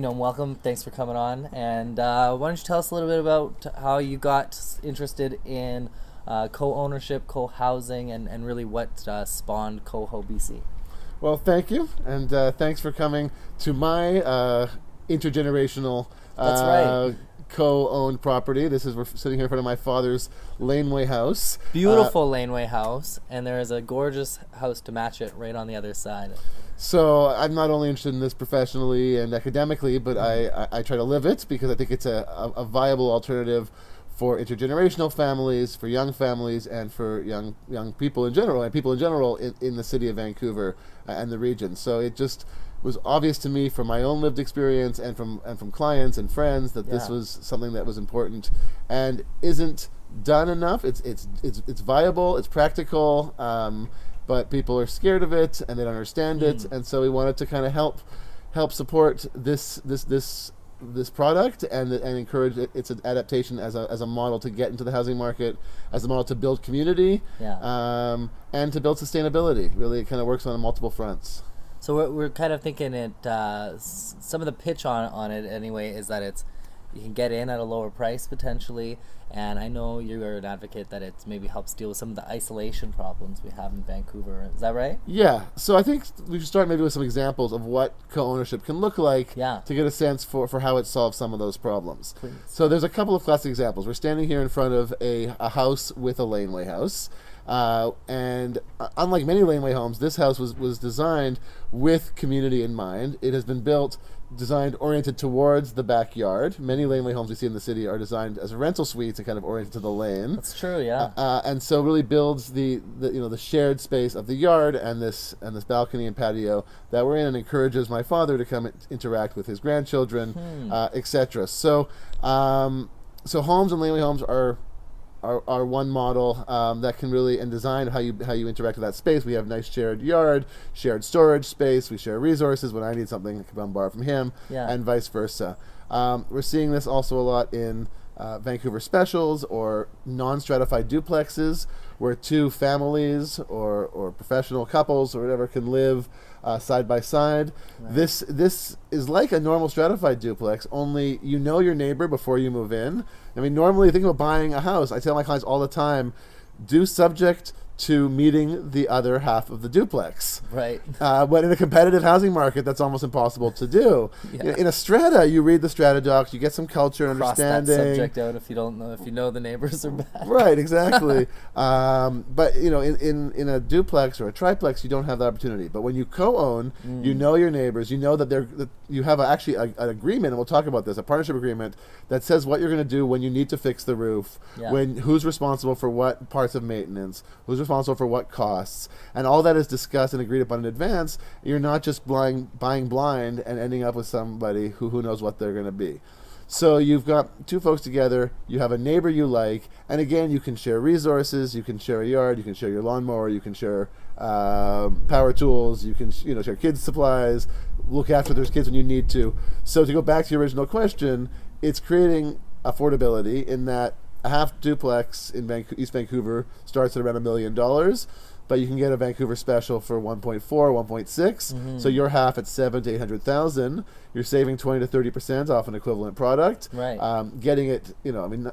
Welcome. Thanks for coming on. And why don't you tell us a little bit about how you got interested in co-ownership, co-housing, and really what spawned CoHo BC? Well, thank you, and thanks for coming to my intergenerational That's right. co-owned property. We're sitting here in front of my father's laneway house. Beautiful laneway house, and there is a gorgeous house to match it right on the other side. So I'm not only interested in this professionally and academically, but I try to live it because I think it's a viable alternative for intergenerational families, for young families, and for young people in general, and people in general in the city of Vancouver and the region. So it just was obvious to me from my own lived experience and from clients and friends that this Yeah. was something that was important and isn't done enough. It's viable, it's practical. But people are scared of it and they don't understand it, and so we wanted to kind of help support this product and encourage its adaptation as a model to get into the housing market, as a model to build community, Yeah. and to build sustainability. Really, it kind of works on multiple fronts. So we're kind of thinking some of the pitch on it anyway is that you can get in at a lower price potentially, and I know you're an advocate that it maybe helps deal with some of the isolation problems we have in Vancouver. Is that right? Yeah, so I think we should start maybe with some examples of what co-ownership can look like, Yeah. to get a sense for how it solves some of those problems. Please. So there's a couple of classic examples. We're standing here in front of a house with a laneway house. And unlike many laneway homes, this house was designed with community in mind. It has been designed oriented towards the backyard. Many laneway homes we see in the city are designed as rental suites and kind of oriented to the lane. That's true, yeah. And so really builds the shared space of the yard and this balcony and patio that we're in, and encourages my father to come interact with his grandchildren, etc. So homes and laneway homes are one model that can really, and design how you interact with that space. We have nice shared yard, shared storage space. We share resources. When I need something, I can borrow from him, Yeah. and vice versa. We're seeing this also a lot in Vancouver specials or non-stratified duplexes, where two families or professional couples or whatever can live side by side. Right. This is like a normal stratified duplex, only you know your neighbor before you move in. I mean, normally think about buying a house. I tell my clients all the time, do subject to meeting the other half of the duplex. Right. But in a competitive housing market, that's almost impossible to do. Yeah. In a strata, you read the strata docs, you get some culture, Cross that understanding. subject out if you know the neighbors are bad. Right, exactly. But in a duplex or a triplex, you don't have the opportunity. But when you co-own, you know your neighbors. You know that you have actually an agreement, and we'll talk about this, a partnership agreement that says what you're going to do when you need to fix the roof, Yeah. who's responsible for what parts of maintenance, who's responsible for what costs, and all that is discussed and agreed upon in advance. You're not just buying blind and ending up with somebody who knows what they're going to be. So you've got two folks together, you have a neighbor you like, and again, you can share resources, you can share a yard, you can share your lawnmower, you can share power tools, you can share kids' supplies, look after those kids when you need to. So to go back to your original question, it's creating affordability in that a half duplex in East Vancouver starts at around $1 million, but you can get a Vancouver special for 1.4, 1.6. So your half at 700 to 800,000. You're saving 20 to 30% off an equivalent product. Right. Getting it,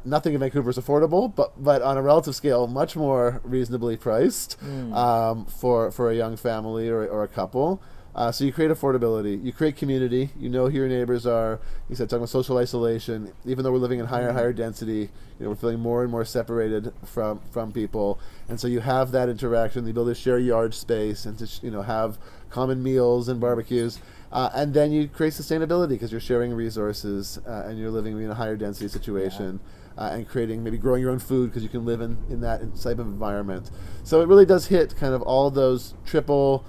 nothing in Vancouver is affordable, but on a relative scale, much more reasonably priced for a young family or a couple. So you create affordability, you create community, you know who your neighbors are. You said talking about social isolation. Even though we're living in higher and higher density, we're feeling more and more separated from people, and so you have that interaction, the ability to share yard space and to have common meals and barbecues, and then you create sustainability because you're sharing resources and you're living in a higher density situation. And maybe growing your own food because you can live in that type of environment. So it really does hit kind of all those triple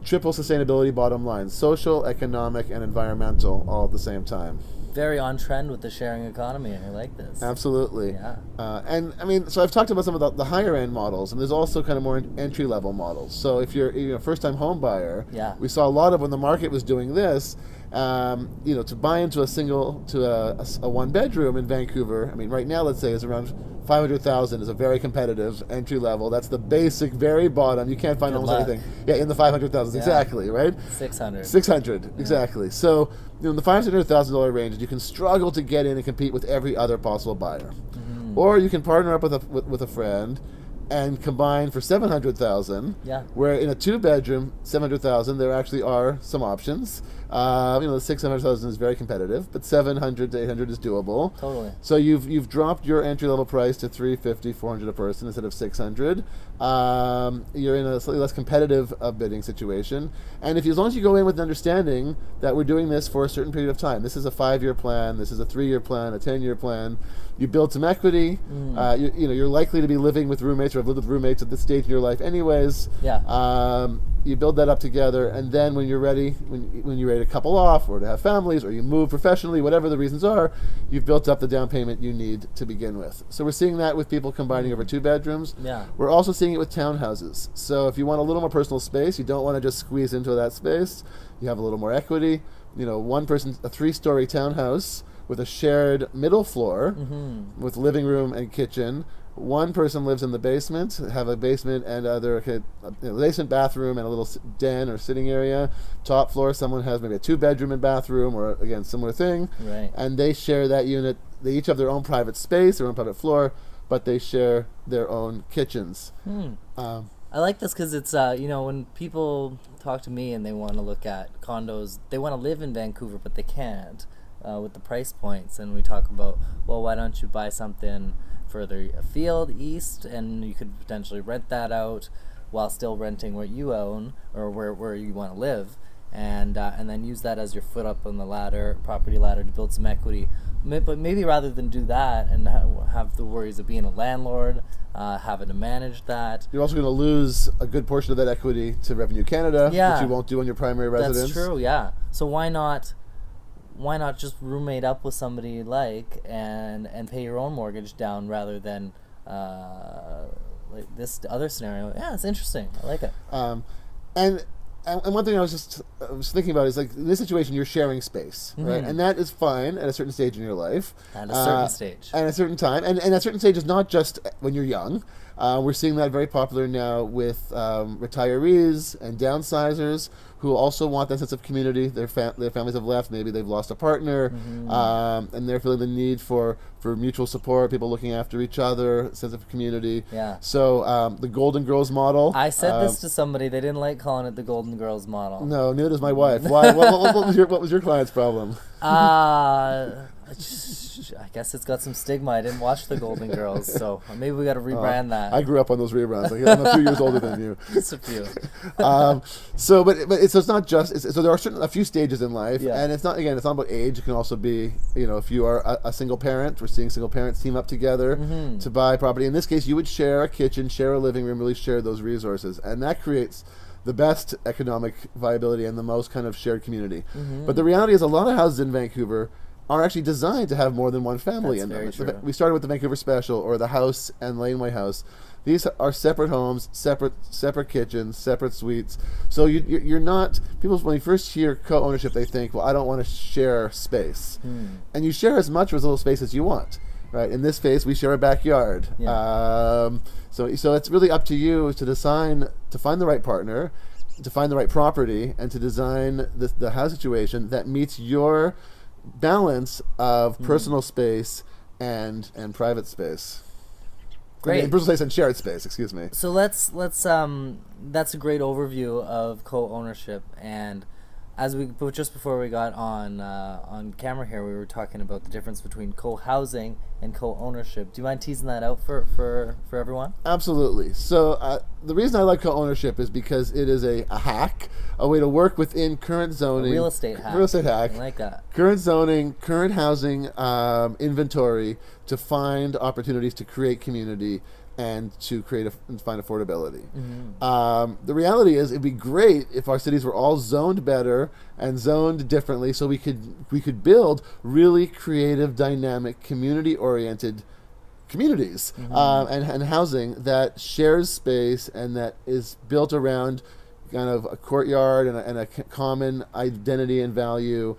sustainability bottom lines: social, economic, and environmental, all at the same time. Very on trend with the sharing economy. I like this. Absolutely. Yeah. And I mean, so I've talked about some of the higher end models, and there's also kind of more entry level models. So if you're a first time home buyer, Yeah. we saw a lot of when the market was doing this, To buy into a one bedroom in Vancouver, I mean, right now, let's say is around 500,000 is a very competitive entry level. That's the basic, very bottom. You can't find Good almost luck. anything. Yeah, in the 500,000s, exactly, right? 600. 600, exactly. So, in the $500,000 range, you can struggle to get in and compete with every other possible buyer. Or you can partner up with a friend and combine for 700,000. Yeah. Where in a 2-bedroom, 700,000, there actually are some options. The 600,000 is very competitive, but 700 to 800 is doable. Totally. So you've dropped your entry level price to 350, 400 a person instead of 600. You're in a slightly less competitive bidding situation, and as long as you go in with an understanding that we're doing this for a certain period of time, this is a 5-year plan, this is a 3-year plan, a 10-year plan. You build some equity. You're likely to be living with roommates or have lived with roommates at this stage in your life, anyways. Yeah. You build that up together, and then when you're ready, when you're ready to couple off or to have families or you move professionally, whatever the reasons are, you've built up the down payment you need to begin with. So we're seeing that with people combining over 2 bedrooms. Yeah. We're also seeing it with townhouses. So if you want a little more personal space, you don't want to just squeeze into that space. You have a little more equity. One person, a 3-story townhouse with a shared middle floor with living room and kitchen. One person lives in the basement, have a basement and basement, bathroom, and a little den or sitting area. Top floor, someone has maybe a 2-bedroom and bathroom, or again, similar thing. Right. And they share that unit. They each have their own private space, their own private floor, but they share their own kitchens. I like this because it's, when people talk to me and they want to look at condos, they want to live in Vancouver, but they can't with the price points. And we talk about, well, why don't you buy something further afield, east, and you could potentially rent that out while still renting what you own or where you want to live, and then use that as your foot up on the property ladder to build some equity. But maybe rather than do that and have the worries of being a landlord, having to manage that, you're also going to lose a good portion of that equity to Revenue Canada, which you won't do on your primary residence. That's true, yeah. So why not just roommate up with somebody you like and pay your own mortgage down rather than like this other scenario? Yeah, it's interesting. I like it. And one thing I was thinking about is, like, in this situation, you're sharing space, right? And that is fine at a certain stage in your life. At a certain stage. At a certain time. And a certain stage is not just when you're young. We're seeing that very popular now with retirees and downsizers who also want that sense of community. Their families have left. Maybe they've lost a partner, and they're feeling the need for mutual support, people looking after each other, sense of community. Yeah. So the Golden Girls model. I said this to somebody. They didn't like calling it the Golden Girls model. No, neither does my wife. Why? What was your client's problem? I guess it's got some stigma. I didn't watch the Golden Girls, so maybe we got to rebrand that. I grew up on those reruns. I'm a few years older than you. Just a few. So it's not just. So there are a few stages in life, and it's not about age. It can also be, if you are a single parent. We're seeing single parents team up together to buy property. In this case, you would share a kitchen, share a living room, really share those resources, and that creates the best economic viability and the most kind of shared community. But the reality is, a lot of houses in Vancouver are actually designed to have more than one family in them. That's very true. We started with the Vancouver Special or the House and Laneway House. These are separate homes, separate kitchens, separate suites. So you're not, people, when you first hear co-ownership, they think, well, I don't want to share space. And you share as much or as little space as you want. Right. In this case, we share a backyard. Yeah. So it's really up to you to find the right partner, to find the right property, and to design the house situation that meets your balance of personal space and private space. Great. Personal space and shared space. Excuse me. So let's that's a great overview of co-ownership. And just before we got on camera here, we were talking about the difference between co-housing and co-ownership. Do you mind teasing that out for everyone? Absolutely. So the reason I like co-ownership is because it is a hack, a way to work within current zoning. A real estate hack. Real estate hack. I like that. Current zoning, current housing inventory to find opportunities to create community and to find affordability. The reality is, it'd be great if our cities were all zoned better and zoned differently, so we could build really creative, dynamic, community-oriented communities and housing that shares space and that is built around kind of a courtyard and a common identity and value.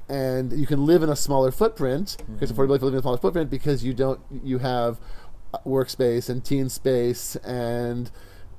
And you can live in a smaller footprint, because affordability for living in a smaller footprint, because you have workspace and teen space and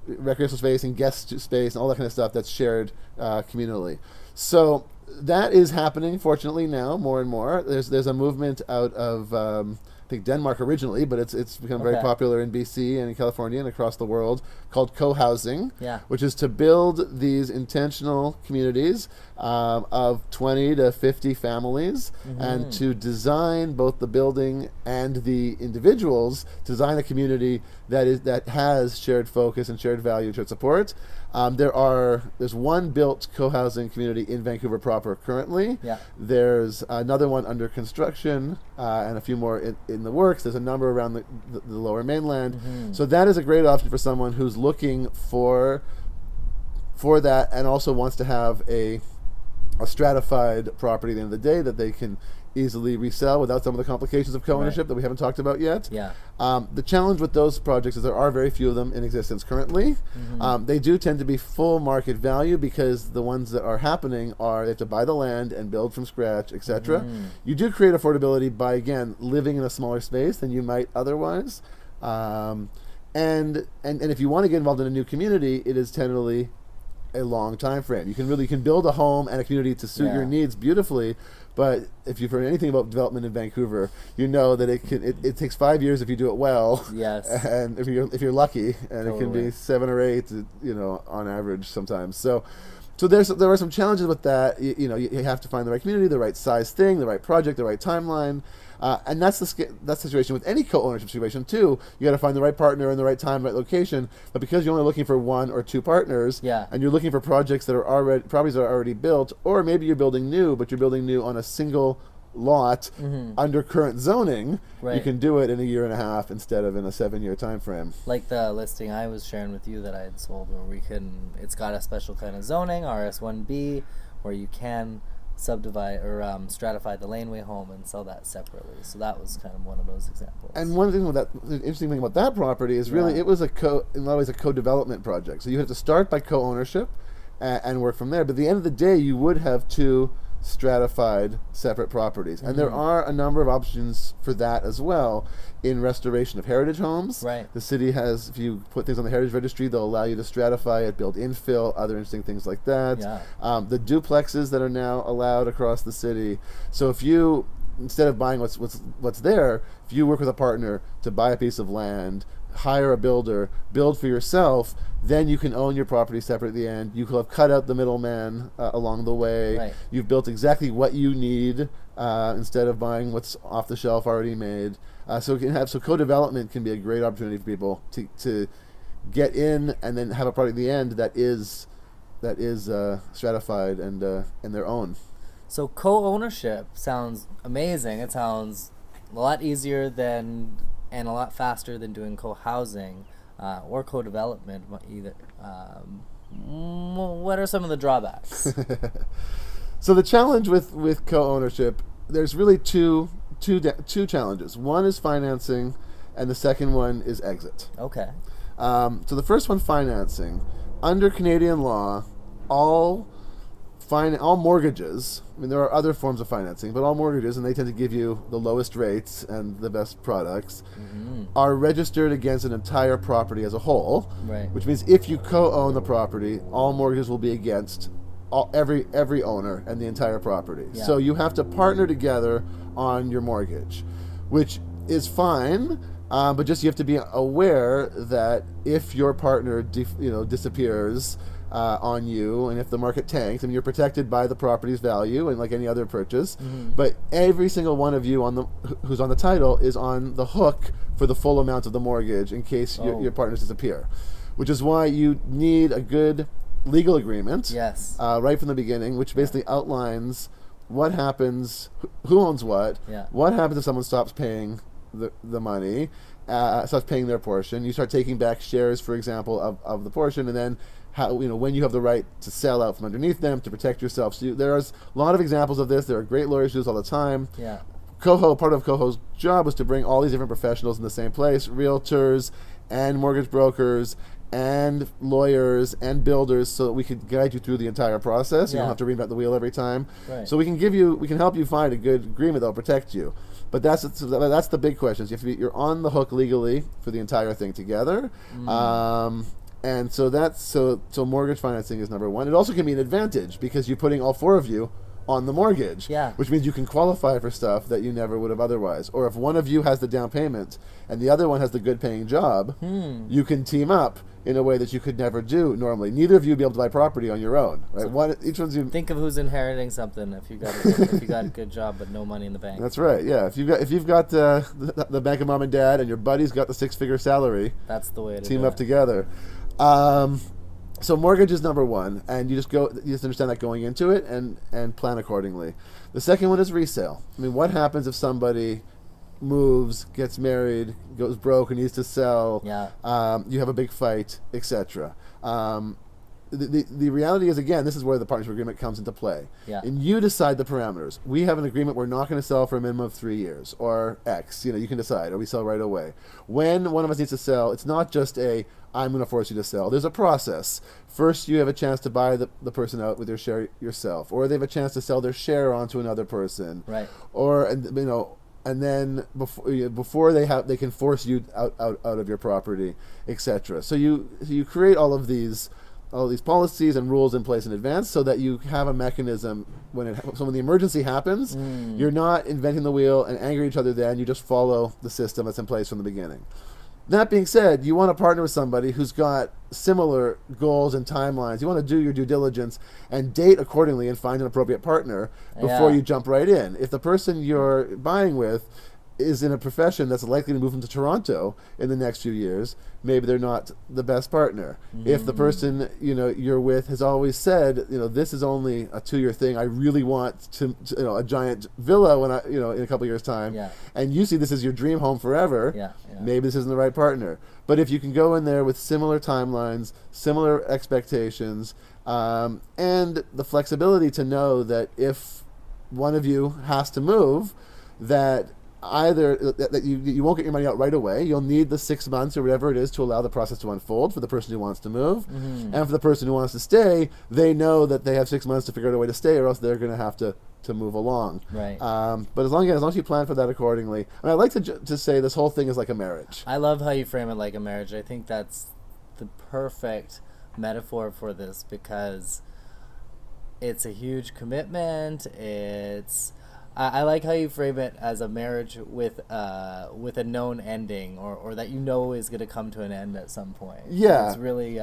recreational space and guest space and all that kind of stuff that's shared communally. So that is happening, fortunately, now more and more. There's a movement out of I think Denmark originally, but it's become very popular in BC and in California and across the world, called co-housing, which is to build these intentional communities of 20 to 50 families, and to design both the building and the individuals, to design a community that has shared focus and shared value and shared support. There's one built co-housing community in Vancouver proper currently. There's another one under construction, and a few more in the works. There's a number around the Lower Mainland. So that is a great option for someone who's looking for that, and also wants to have a stratified property at the end of the day that they can easily resell without some of the complications of co-ownership that we haven't talked about yet. The challenge with those projects is there are very few of them in existence currently. They do tend to be full market value, because the ones that are happening are they have to buy the land and build from scratch, etc. You do create affordability by, again, living in a smaller space than you might otherwise. And if you want to get involved in a new community, it is generally a long time frame. You can build a home and a community to suit your needs beautifully, but if you've heard anything about development in Vancouver, you know that it takes 5 years if you do it well. And if you're lucky, and it can be 7 or 8, on average sometimes. So there are some challenges with that. You have to find the right community, the right size thing, the right project, the right timeline. And that's the situation with any co-ownership situation too. You got to find the right partner in the right time, right location. But because you're only looking for 1 or 2 partners, and you're looking for properties that are already built, or maybe you're building new, but you're building new on a single lot under current zoning, you can do it in a year and a half instead of in a 7-year time frame. Like the listing I was sharing with you that I had sold, where it's got a special kind of zoning, RS1B, where you can subdivide or stratify the laneway home and sell that separately. So that was kind of one of those examples. And one thing the interesting thing about that property is really it was in a lot of ways a co-development project. So you have to start by co-ownership and work from there. But at the end of the day, you would have 2 stratified separate properties. And there are a number of options for that as well in restoration of heritage homes. The city has, if you put things on the heritage registry, they'll allow you to stratify it, build infill, other interesting things like that. The duplexes that are now allowed across the city. So if you, instead of buying what's there, if you work with a partner to buy a piece of land, hire a builder, build for yourself, then you can own your property separate at the end. You will have cut out the middleman along the way. You've built exactly what you need instead of buying what's off the shelf already made. So co-development can be a great opportunity for people to get in and then have a product at the end that is stratified and their own. So co-ownership sounds amazing. It sounds a lot easier and a lot faster than doing co-housing or co-development either. What are some of the drawbacks? So the challenge with co-ownership, there's really two challenges. One is financing, and the second one is exit. So the first one, financing. Under Canadian law, all mortgages, I mean, there are other forms of financing, but all mortgages, and they tend to give you the lowest rates and the best products, are registered against an entire property as a whole, which means if you co-own the property, all mortgages will be against every owner and the entire property. So you have to partner together on your mortgage, which is fine, but just you have to be aware that if your partner disappears on you, and if the market tanks, I mean, you're protected by the property's value and like any other purchase, but every single one of you who's on the title is on the hook for the full amount of the mortgage in case your partners disappear, which is why you need a good legal agreement right from the beginning, which basically outlines what happens, who owns what happens if someone stops paying the money, starts paying their portion. You start taking back shares, for example, of the portion, and then when you have the right to sell out from underneath them to protect yourself. So there's a lot of examples of this. There are great lawyers who do this all the time. CoHo, part of CoHo's job was to bring all these different professionals in the same place, realtors and mortgage brokers and lawyers and builders so that we could guide you through the entire process. You don't Yeah. have to reinvent the wheel every time. Right. So we can help you find a good agreement that will protect you. But that's the big question. Is you're on the hook legally for the entire thing together. And so mortgage financing is number one. It also can be an advantage because you're putting all four of you on the mortgage, Yeah. which means you can qualify for stuff that you never would have otherwise. Or if one of you has the down payment and the other one has the good paying job, you can team up in a way that you could never do normally. Neither of you would be able to buy property on your own, right? So Each one's you. Think of who's inheriting something if you got a good job but no money in the bank. That's right. Yeah, if you've got the bank of mom and dad, and your buddy's got the 6-figure salary, That's the way to team do up it. together. So mortgage is number one, and you just understand that going into it and plan accordingly. The second one is resale. I mean, what happens if somebody moves, gets married, goes broke, and needs to sell? Yeah. You have a big fight, etc. The reality is, again, this is where the partnership agreement comes into play. Yeah. And you decide the parameters. We have an agreement we're not going to sell for a minimum of 3 years or X. You can decide, or we sell right away. When one of us needs to sell, it's not just I'm going to force you to sell. There's a process. First, you have a chance to buy the person out with your share yourself, or they have a chance to sell their share onto another person. Right. Or, and then before they can force you out of your property, etc. So you create all of these policies and rules in place in advance so that you have a mechanism when the emergency happens, you're not inventing the wheel and angering each other then, you just follow the system that's in place from the beginning. That being said, you want to partner with somebody who's got similar goals and timelines. You want to do your due diligence and date accordingly and find an appropriate partner before you jump right in. If the person you're buying with is in a profession that's likely to move into Toronto in the next few years, maybe they're not the best partner. If the person you're with has always said, this is only a 2-year thing, I really want to a giant villa when in a couple of years time, and you see this as your dream home forever, maybe this isn't the right partner. But if you can go in there with similar timelines, similar expectations, and the flexibility to know that if one of you has to move, that you won't get your money out right away. You'll need the 6 months or whatever it is to allow the process to unfold for the person who wants to move. And for the person who wants to stay, they know that they have 6 months to figure out a way to stay, or else they're going to have to move along. Right. But as long as you plan for that accordingly, and I'd like to say this whole thing is like a marriage. I love how you frame it like a marriage. I think that's the perfect metaphor for this because it's a huge commitment. I like how you frame it as a marriage with a known ending, or that is going to come to an end at some point. Yeah, it's really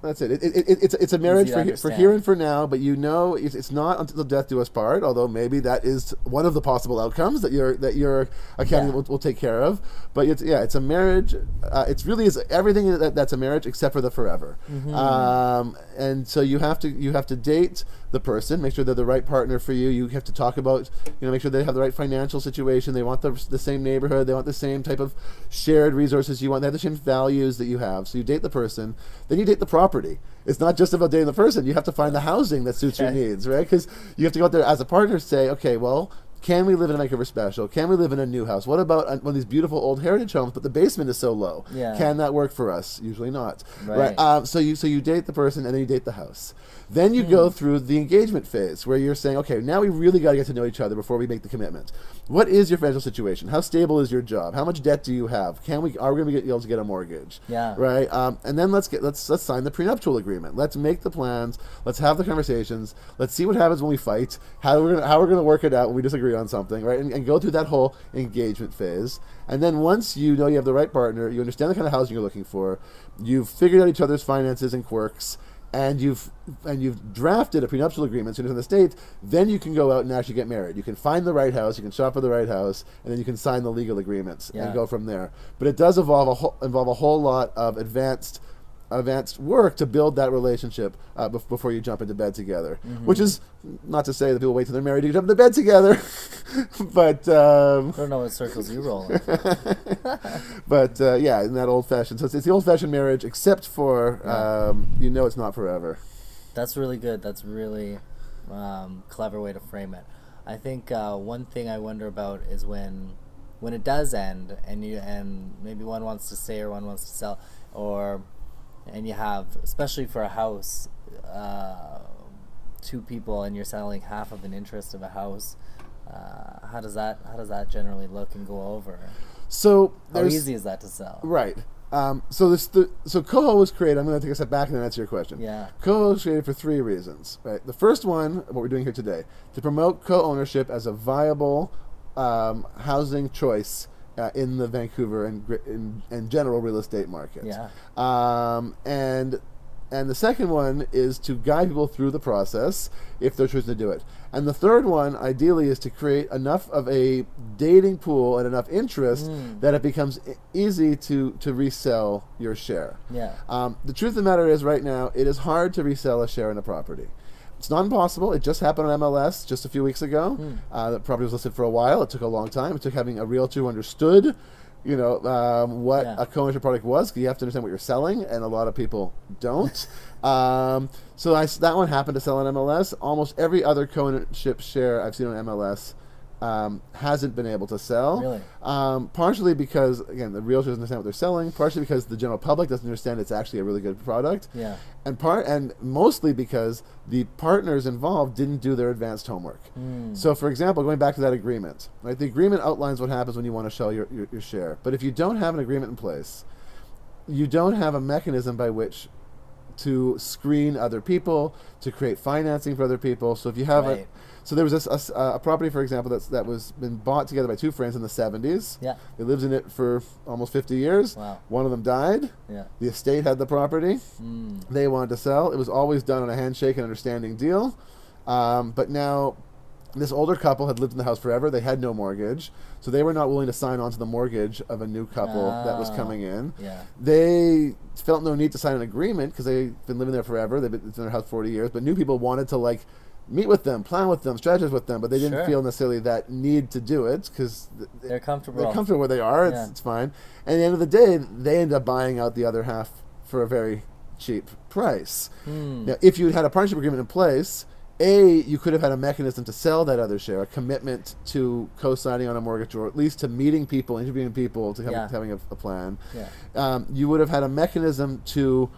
that's it. It's a marriage for here and for now, but it's not until death do us part. Although maybe that is one of the possible outcomes that your accounting will take care of. But it's a marriage. It's really is everything that's a marriage except for the forever. And so you have to date the person, make sure they're the right partner for you. You have to talk about, make sure they have the right financial situation. They want the same neighborhood. They want the same type of shared resources you want. They have the same values that you have. So you date the person, then you date the property. It's not just about dating the person. You have to find the housing that suits your needs, right? Because you have to go out there as a partner, say, okay, well, can we live in a Vancouver Special? Can we live in a new house? What about one of these beautiful old heritage homes, but the basement is so low? Can that work for us? Usually not. Right. So you date the person, and then you date the house. Then you go through the engagement phase where you're saying, okay, now we really got to get to know each other before we make the commitment. What is your financial situation? How stable is your job? How much debt do you have? Are we going to be able to get a mortgage? Right. And then let's sign the prenuptial agreement. Let's make the plans. Let's have the conversations. Let's see what happens when we fight. How we're going to work it out when we disagree on something, right? And go through that whole engagement phase. And then once you know you have the right partner, you understand the kind of housing you're looking for, you've figured out each other's finances and quirks, and you've drafted a prenuptial agreement in the States, then you can go out and actually get married. You can find the right house, you can shop for the right house, and then you can sign the legal agreements and go from there. But it does involve a whole lot of advanced work to build that relationship before you jump into bed together. Which is not to say that people wait till they're married to jump into bed together, but I don't know what circles you roll in. But in that old-fashioned. So it's the old-fashioned marriage, except for it's not forever. That's really good. That's really clever way to frame it. I think one thing I wonder about is when it does end, and maybe one wants to stay or one wants to sell, or and you have, especially for a house, two people, and you're selling half of an interest of a house, how does that generally look and go over? So How easy is that to sell? Right. So CoHo was created. I'm going to take a step back and then answer your question. Yeah. CoHo was created for three reasons. Right. The first one, what we're doing here today, to promote co-ownership as a viable housing choice in the Vancouver and general real estate market. Yeah. And the second one is to guide people through the process if they're choosing to do it. And the third one, ideally, is to create enough of a dating pool and enough interest that it becomes easy to resell your share. Yeah. The truth of the matter is, right now, it is hard to resell a share in a property. It's not impossible. It just happened on MLS just a few weeks ago. The property was listed for a while. It took a long time. It took having a realtor who understood what a co-ownership product was, because you have to understand what you're selling, and a lot of people don't. That one happened to sell on MLS. Almost every other co-ownership share I've seen on MLS hasn't been able to sell. Really? Partially because, again, the realtors understand what they're selling. Partially because the general public doesn't understand it's actually a really good product. Yeah. And mostly because the partners involved didn't do their advanced homework. So, for example, going back to that agreement, right? The agreement outlines what happens when you want to sell your share. But if you don't have an agreement in place, you don't have a mechanism by which to screen other people, to create financing for other people. So if you have so there was a property, for example, that was been bought together by two friends in the 70s. Yeah. They lived in it for almost 50 years. Wow. One of them died. Yeah. The estate had the property. They wanted to sell. It was always done on a handshake and understanding deal. But now this older couple had lived in the house forever. They had no mortgage. So they were not willing to sign on to the mortgage of a new couple that was coming in. Yeah. They felt no need to sign an agreement because they've been living there forever. They've been in their house 40 years. But new people wanted to meet with them, plan with them, strategize with them, but they didn't feel necessarily that need to do it because they're comfortable. They're comfortable where they are. It's fine. And at the end of the day, they end up buying out the other half for a very cheap price. Now, if you had a partnership agreement in place, you could have had a mechanism to sell that other share, a commitment to co-signing on a mortgage, or at least to meeting people, interviewing people, to having a plan. Yeah. You would have had a mechanism to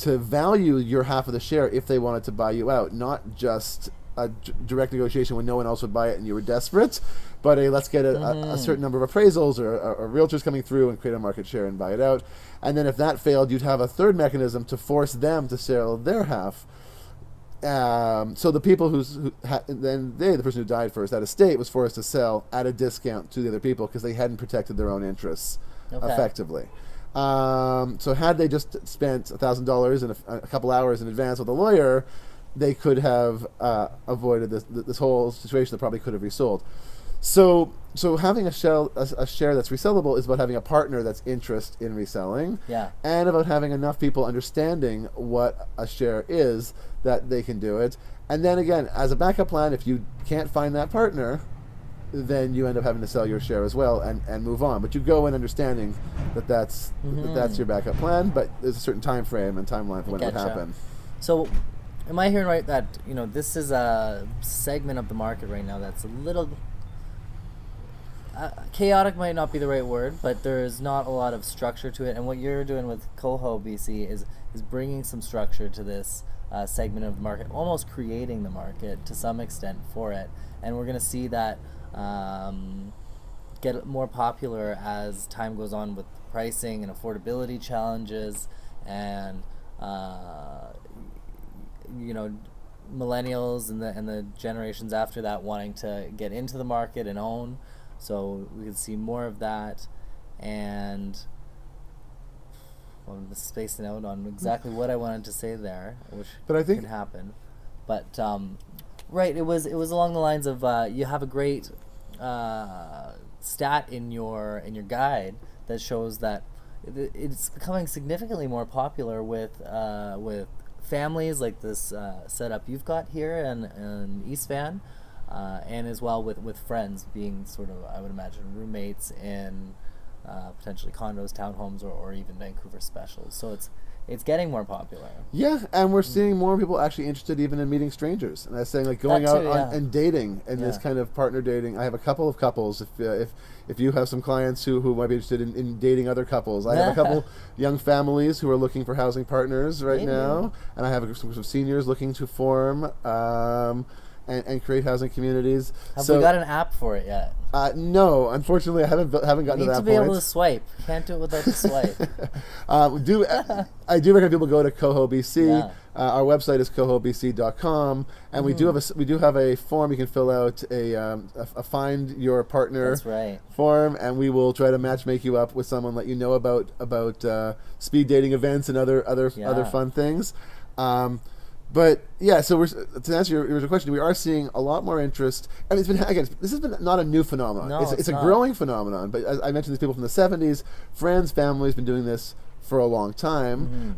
value your half of the share if they wanted to buy you out, not just a direct negotiation when no one else would buy it and you were desperate, but let's get a certain number of appraisals or realtors coming through and create a market share and buy it out. And then if that failed, you'd have a third mechanism to force them to sell their half. So the people the person who died first, that estate was forced to sell at a discount to the other people because they hadn't protected their own interests effectively. So had they just spent $1,000 in a couple hours in advance with a lawyer, they could have avoided this whole situation that probably could have resold. So having a share that's resellable is about having a partner that's interested in reselling, and about having enough people understanding what a share is that they can do it. And then again, as a backup plan, if you can't find that partner, then you end up having to sell your share as well and move on. But you go in understanding that's your backup plan, but there's a certain time frame and timeline for when it would happen. So am I hearing right that this is a segment of the market right now that's a little chaotic, might not be the right word, but there's not a lot of structure to it, and what you're doing with CoHo BC is bringing some structure to this segment of the market, almost creating the market to some extent for it, and we're going to see that get more popular as time goes on with pricing and affordability challenges, and millennials and the generations after that wanting to get into the market and own. So we can see more of that, and I'm spacing out on exactly what I wanted to say there, which could happen. But right, it was along the lines of you have a great stat in your guide that shows that it's becoming significantly more popular with families like this setup you've got here in East Van. And as well with friends being sort of, I would imagine, roommates in potentially condos, townhomes, or even Vancouver specials. So it's getting more popular. Yeah, and we're seeing more people actually interested even in meeting strangers. And I was saying, like, going That out too, yeah. and dating and this Yeah. kind of partner dating. I have a couple of couples. If you have some clients who might be interested in dating other couples, I have a couple young families who are looking for housing partners right Maybe. now, and I have some seniors looking to form and create housing communities. Have we got an app for it yet? No, unfortunately, I haven't gotten You to need that to be point. able to swipe. You can't do it without the swipe. I do recommend people go to CoHo BC. Yeah. Our website is cohobc.com, and we do have a form you can fill out, a find your partner That's right. form, and we will try to make you up with someone, let you know about speed dating events and other fun things. But yeah, so to answer your question, we are seeing a lot more interest. I mean, this has been not a new phenomenon. No, it's a not. growing phenomenon. But as I mentioned, these people from the 70s, friends, families, been doing this for a long time.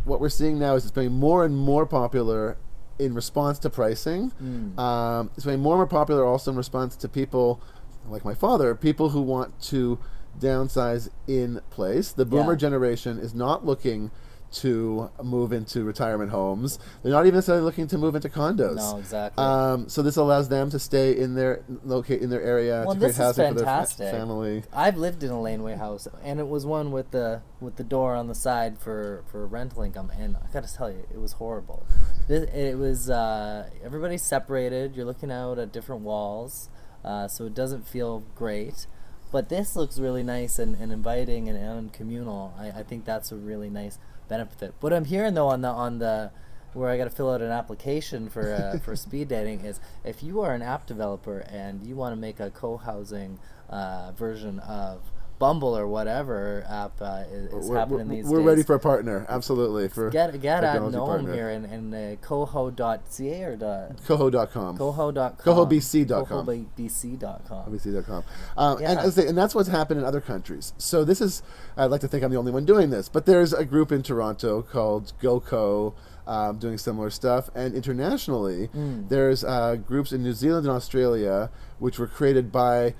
What we're seeing now is it's becoming more and more popular in response to pricing. It's becoming more and more popular also in response to people like my father, people who want to downsize in place. The boomer generation is not looking to move into retirement homes. They're not even necessarily looking to move into condos. No, exactly. So this allows them to stay in their area Well, to create this is housing for fantastic. their family. I've lived in a laneway house, and it was one with the door on the side for rental income, and I gotta tell you, it was horrible. It was everybody's separated. You're looking out at different walls, so it doesn't feel great. But this looks really nice and inviting and communal. I think that's a really nice benefit. What I'm hearing though on the where I got to fill out an application for speed dating is if you are an app developer and you want to make a co-housing version of Bumble or whatever app is happening these days. We're ready for a partner, absolutely. For get at technology Noam partner. here and coho.ca or coho.com. coho.com. cohobc.com. cohobc.com. BC.com. And that's what's happened in other countries. So this is, I'd like to think I'm the only one doing this, but there's a group in Toronto called GoCo doing similar stuff. And internationally, there's groups in New Zealand and Australia which were created by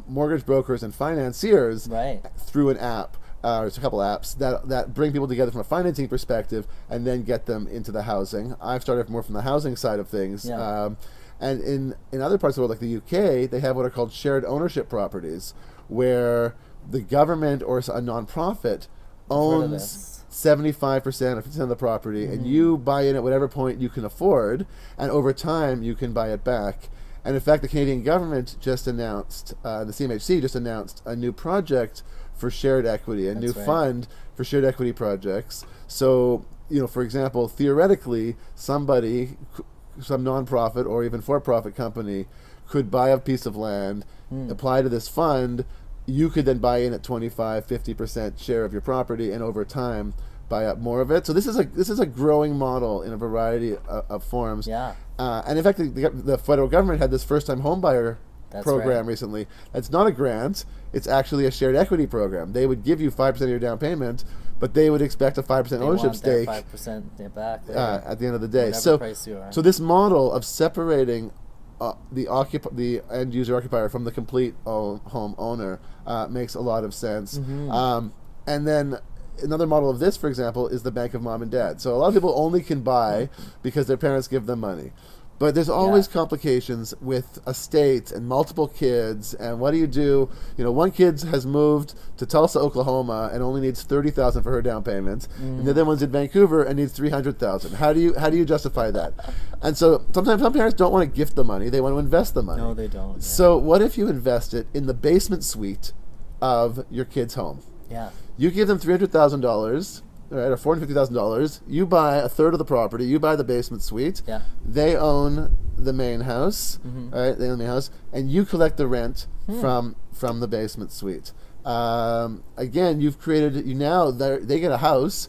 mortgage brokers and financiers through an app. There's a couple apps that bring people together from a financing perspective and then get them into the housing. I've started more from the housing side of things. And in other parts of the world, like the UK, they have what are called shared ownership properties, where the government or a nonprofit owns 75% or 50% of the property, and you buy in at whatever point you can afford, and over time you can buy it back. And in fact, the Canadian government just announced, the CMHC just announced a new project for shared equity, a fund for shared equity projects. So, for example, theoretically, some nonprofit or even for-profit company could buy a piece of land, apply to this fund. You could then buy in at 25-50% share of your property, and over time buy up more of it. So this is a growing model in a variety of forms. And in fact, the federal government had this first-time homebuyer program recently. It's not a grant; it's actually a shared equity program. They would give you 5% of your down payment, but they would expect a 5% ownership stake 5% back at the end of the day. So this model of separating the end user occupier from the complete home owner makes a lot of sense. And then another model of this, for example, is the bank of mom and dad. So a lot of people only can buy because their parents give them money. But there's always complications with estates and multiple kids. And what do you do? One kid has moved to Tulsa, Oklahoma, and only needs $30,000 for her down payment, and the other one's in Vancouver and needs $300,000. How do you justify that? And so sometimes some parents don't want to gift the money; they want to invest the money. No, they don't. So what if you invest it in the basement suite of your kid's home? You give them $300,000. Right, or $450,000. You buy a third of the property. You buy the basement suite. They own the main house. Right, they own the main house, and you collect the rent from the basement suite. Again, you've created. They get a house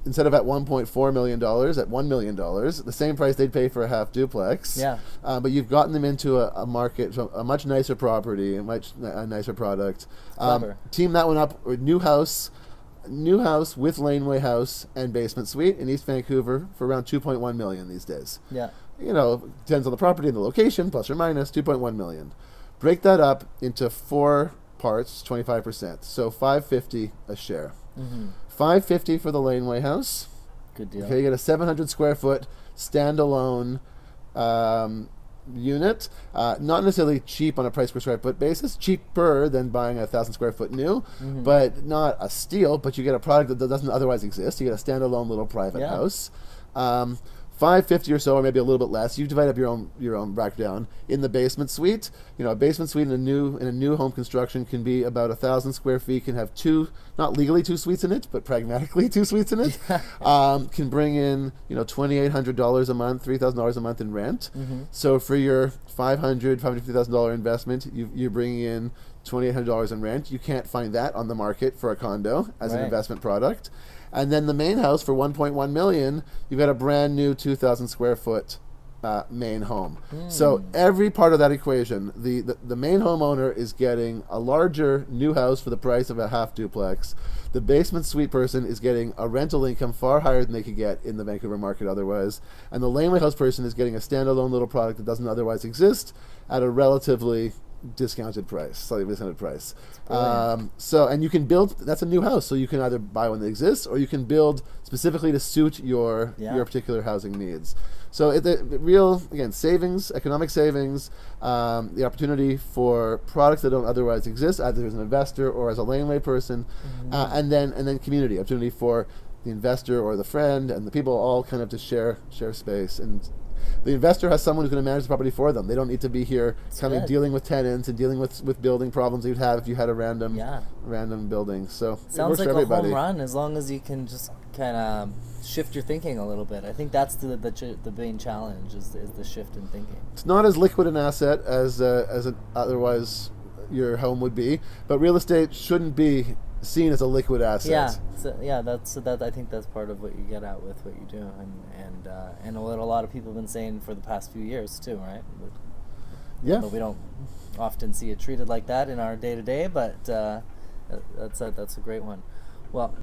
instead of at $1.4 million, at $1 million, the same price they'd pay for a half duplex. But you've gotten them into a market, a much nicer property, a much nicer product. Team that one up with new house with laneway house and basement suite in East Vancouver for around $2.1 million these days. Depends on the property and the location, plus or minus $2.1 million. Break that up into 4 parts, 25%. So $550 a share. $550 for the laneway house. Good deal. Okay, you get a 700 square foot standalone unit. Not necessarily cheap on a price per square foot basis, cheaper than buying a 1,000 square foot new, but not a steal. But you get a product that doesn't otherwise exist. You get a standalone little private house. 550 or so, or maybe a little bit less. You divide up your own breakdown in the basement suite. You know, a basement suite in a new home construction can be about 1,000 square feet. Can have not legally two suites in it, but pragmatically two suites in it. Can bring in $2,800 a month, $3,000 a month in rent. So for your $550,000 investment, you're bringing in $2,800 in rent. You can't find that on the market for a condo as an investment product. And then the main house for $1.1 million, you've got a brand new 2,000 square foot main home. So every part of that equation, the main homeowner is getting a larger new house for the price of a half duplex. The basement suite person is getting a rental income far higher than they could get in the Vancouver market otherwise. And the laneway house person is getting a standalone little product that doesn't otherwise exist at a relatively discounted price, slightly discounted price. And you can build, that's a new house, so you can either buy one that exists or you can build specifically to suit your particular housing needs. So the real, again, savings, economic savings, the opportunity for products that don't otherwise exist, either as an investor or as a laneway person, and then community, opportunity for the investor or the friend and the people all kind of to share space. And the investor has someone who's going to manage the property for them. They don't need to be here dealing with tenants and dealing with building problems you'd have if you had a random building. So Sounds it works like for everybody. a home run as long as you can just kind of shift your thinking a little bit. I think that's the main challenge is the shift in thinking. It's not as liquid an asset as otherwise your home would be, but real estate shouldn't be seen as a liquid asset. I think that's part of what you get at with what you do, and what a lot of people have been saying for the past few years too, right? But we don't often see it treated like that in our day to day, but that's a great one. Well,